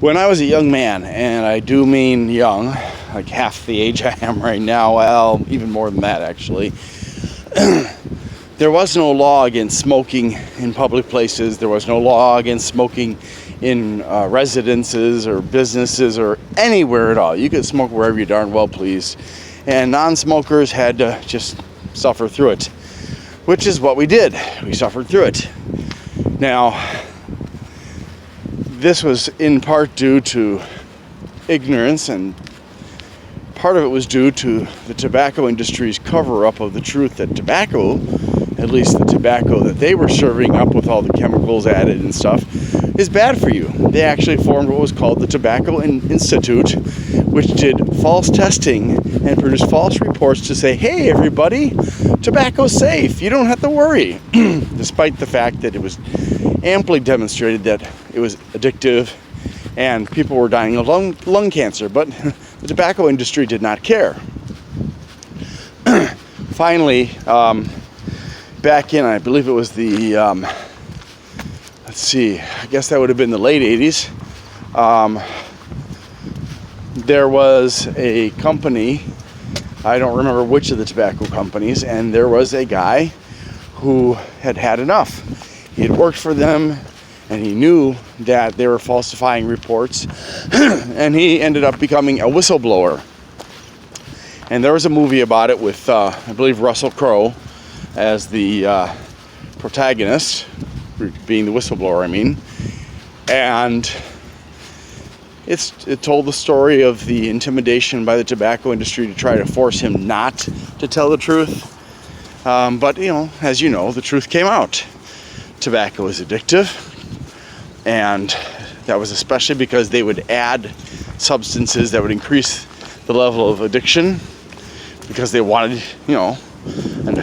When I was a young man, and I do mean young, like half the age I am right now, well, even more than that actually, there was no law against smoking in public places. There was no law against smoking in residences or businesses or anywhere at all. You could smoke wherever you darn well pleased. And non-smokers had to just suffer through it, which is what we did. We suffered through it. Now, this was in part due to ignorance, and part of it was due to the tobacco industry's cover-up of the truth that tobacco, at least the tobacco that they were serving up with all the chemicals added and stuff, is bad for you. They actually formed what was called the Tobacco Institute, which did false testing and produced false reports to say, hey everybody, tobacco's safe, you don't have to worry, despite the fact that it was amply demonstrated that it was addictive and people were dying of lung cancer, but the tobacco industry did not care. Finally, back in, I believe it was the, I guess that would have been the late 80s, there was a company, I don't remember which of the tobacco companies, and there was a guy who had had enough. He had worked for them, and he knew that they were falsifying reports, and he ended up becoming a whistleblower. And there was a movie about it with, I believe, Russell Crowe as the protagonist, being the whistleblower, I mean. And it told the story of the intimidation by the tobacco industry to try to force him not to tell the truth. But, as you know, the truth came out. Tobacco is addictive, and that was especially because they would add substances that would increase the level of addiction, because they wanted, a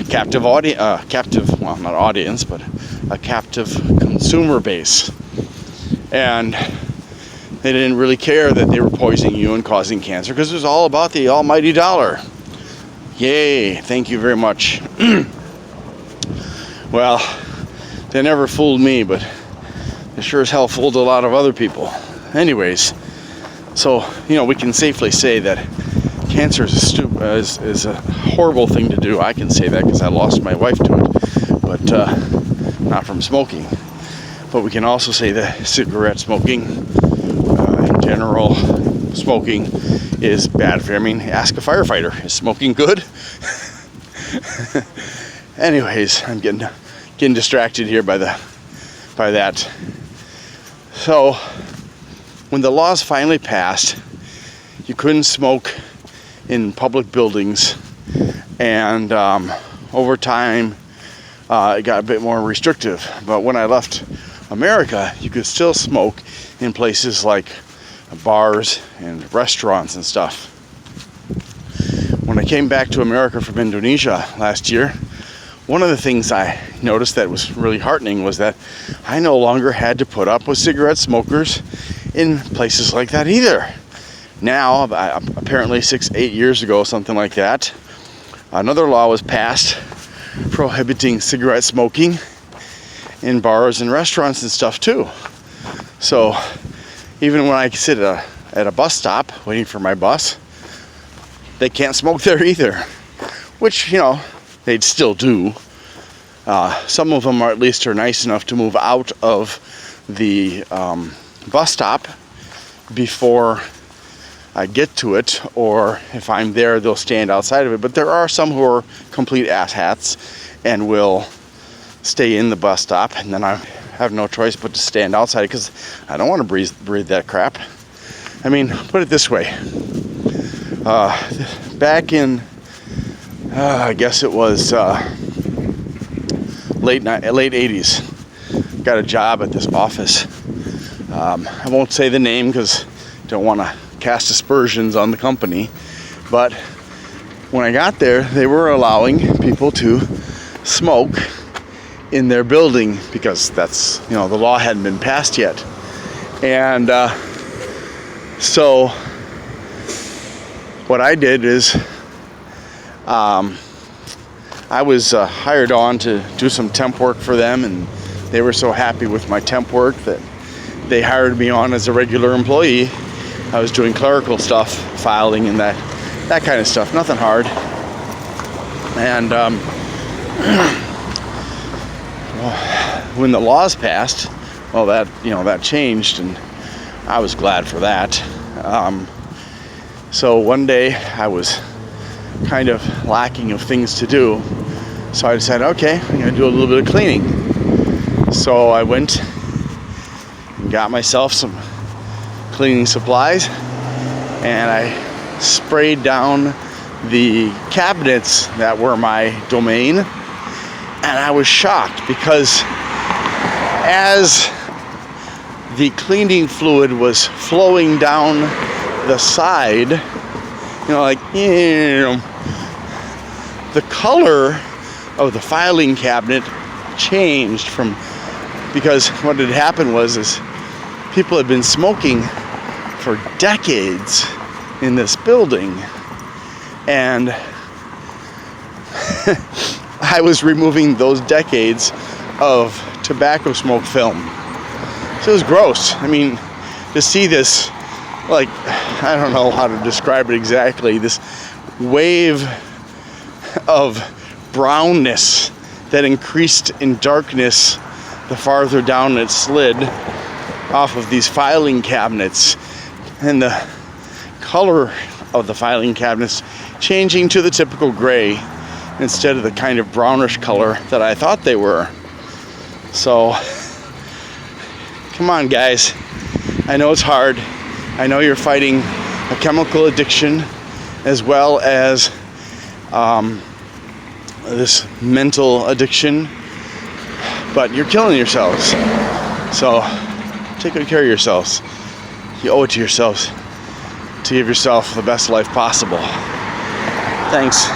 captive audience, not audience, but a captive consumer base. And they didn't really care that they were poisoning you and causing cancer, because it was all about the almighty dollar. Yay, thank you very much. Well, they never fooled me, but they sure as hell fooled a lot of other people. Anyways, so, we can safely say that cancer is a horrible thing to do. I can say that because I lost my wife to it, but not from smoking. But we can also say that cigarette smoking, in general, smoking is bad for you. I mean, ask a firefighter, is smoking good? Anyways, I'm getting distracted here by that. So, when the laws finally passed, you couldn't smoke in public buildings, and over time it got a bit more restrictive. But when I left America, you could still smoke in places like bars and restaurants and stuff. When I came back to America from Indonesia last year, one of the things I noticed that was really heartening was that I no longer had to put up with cigarette smokers in places like that either. Now, apparently 6-8 years ago, something like that, another law was passed prohibiting cigarette smoking in bars and restaurants and stuff too. So even when I sit at a bus stop waiting for my bus, they can't smoke there either, which, they'd still do. Some of them at least are nice enough to move out of the bus stop before I get to it, or if I'm there, they'll stand outside of it. But there are some who are complete asshats and will stay in the bus stop, and then I have no choice but to stand outside because I don't want to breathe that crap. I mean, put it this way. Back in, I guess it was late 80s, got a job at this office. I won't say the name because I don't want to cast aspersions on the company, but when I got there, they were allowing people to smoke in their building because that's, the law hadn't been passed yet. And so what I did is I was hired on to do some temp work for them, and they were so happy with my temp work that they hired me on as a regular employee. I was doing clerical stuff, filing and that kind of stuff, nothing hard. And when the laws passed, well, that changed, and I was glad for that. So one day I was kind of lacking of things to do, so I decided, okay, I'm gonna do a little bit of cleaning. So I went and got myself some cleaning supplies, and I sprayed down the cabinets that were my domain, and I was shocked because as the cleaning fluid was flowing down the side, the color of the filing cabinet changed because what had happened was people had been smoking for decades in this building, and I was removing those decades of tobacco smoke film. So it was gross. I mean, to see this, like, I don't know how to describe it exactly, this wave of brownness that increased in darkness the farther down it slid off of these filing cabinets, and the color of the filing cabinets changing to the typical gray instead of the kind of brownish color that I thought they were. So, come on, guys. I know it's hard. I know you're fighting a chemical addiction as well as this mental addiction, but you're killing yourselves. So take good care of yourselves. You owe it to yourselves to give yourself the best life possible. Thanks.